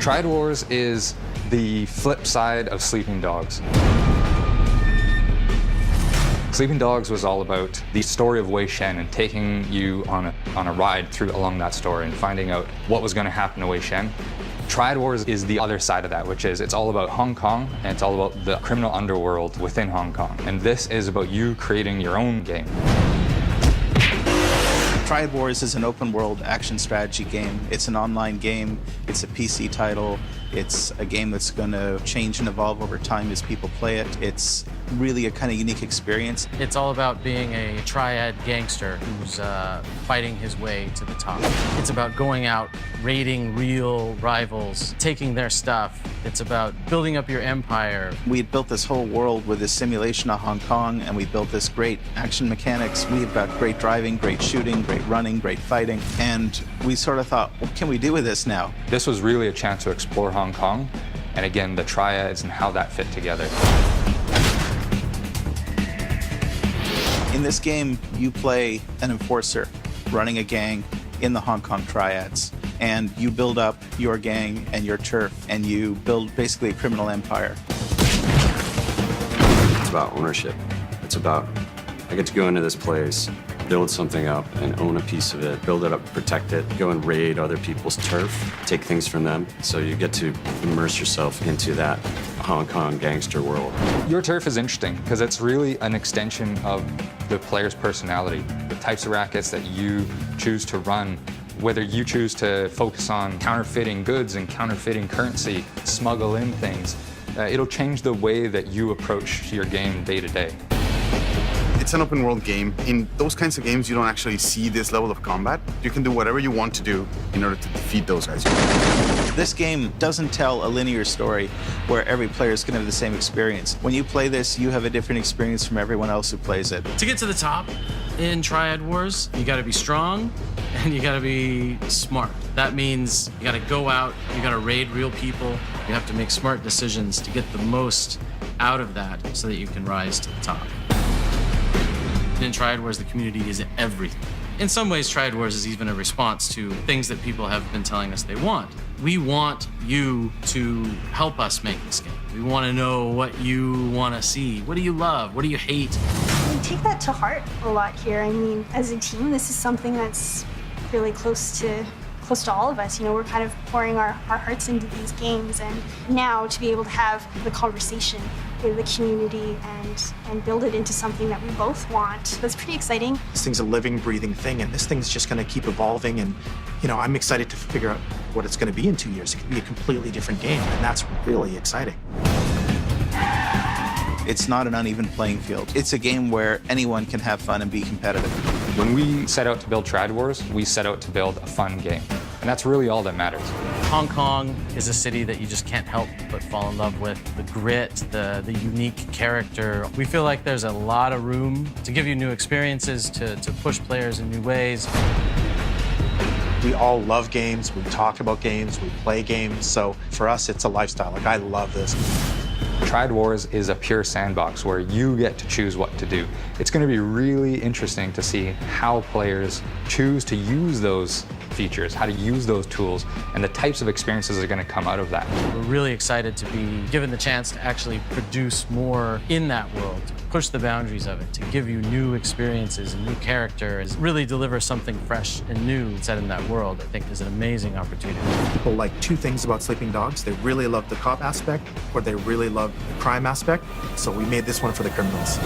Triad Wars is the flip side of Sleeping Dogs. Sleeping Dogs was all about the story of Wei Shen and taking you on a ride through along that story and finding out what was going to happen to Wei Shen. Triad Wars is the other side of that, which is it's all about Hong Kong and it's all about the criminal underworld within Hong Kong. And this is about you creating your own game. Triad Wars is an open-world action strategy game. It's an online game. It's a PC title. It's a game that's going to change and evolve over time as people play it. It's really a kind of unique experience. It's all about being a triad gangster who's fighting his way to the top. It's about going out, raiding real rivals, taking their stuff. It's about building up your empire. We had built this whole world with this simulation of Hong Kong, and we built this great action mechanics. We've got great driving, great shooting, great running, great fighting. And we sort of thought, what can we do with this now? This was really a chance to explore Hong Kong, and again, the triads and how that fit together. In this game, you play an enforcer running a gang in the Hong Kong triads, and you build up your gang and your turf, and you build basically a criminal empire. It's about ownership. It's about, I get to go into this place, build something up and own a piece of it, build it up, protect it, go and raid other people's turf, take things from them. So you get to immerse yourself into that Hong Kong gangster world. Your turf is interesting because it's really an extension of the player's personality. The types of rackets that you choose to run, whether you choose to focus on counterfeiting goods and counterfeiting currency, smuggle in things, it'll change the way that you approach your game day to day. It's an open world game. In those kinds of games, you don't actually see this level of combat. You can do whatever you want to do in order to defeat those guys. This game doesn't tell a linear story where every player is going to have the same experience. When you play this, you have a different experience from everyone else who plays it. To get to the top in Triad Wars, you gotta be strong and you gotta be smart. That means you gotta go out, you gotta raid real people, you have to make smart decisions to get the most out of that so that you can rise to the top. In Triad Wars, the community is everything. In some ways, Triad Wars is even a response to things that people have been telling us they want. We want you to help us make this game. We want to know what you want to see. What do you love? What do you hate? We take that to heart a lot here. I mean, as a team, this is something that's really close to all of us. You know, we're kind of pouring our hearts into these games, and now to be able to have the conversation with the community and build it into something that we both want, that's pretty exciting. This thing's a living, breathing thing, and this thing's just going to keep evolving, and you know, I'm excited to figure out what it's going to be in 2 years. It could be a completely different game, and that's really exciting. It's not an uneven playing field. It's a game where anyone can have fun and be competitive. When we set out to build Triad Wars, we set out to build a fun game. And that's really all that matters. Hong Kong is a city that you just can't help but fall in love with. The grit, the unique character. We feel like there's a lot of room to give you new experiences, to push players in new ways. We all love games, we talk about games, we play games, so for us, it's a lifestyle. Like, I love this. Triad Wars is a pure sandbox where you get to choose what to do. It's going to be really interesting to see how players choose to use those features, how to use those tools, and the types of experiences that are going to come out of that. We're really excited to be given the chance to actually produce more in that world, to push the boundaries of it, to give you new experiences and new characters, really deliver something fresh and new set in that world. I think is an amazing opportunity. People like two things about Sleeping Dogs. They really love the cop aspect, or they really love the crime aspect. So we made this one for the criminals.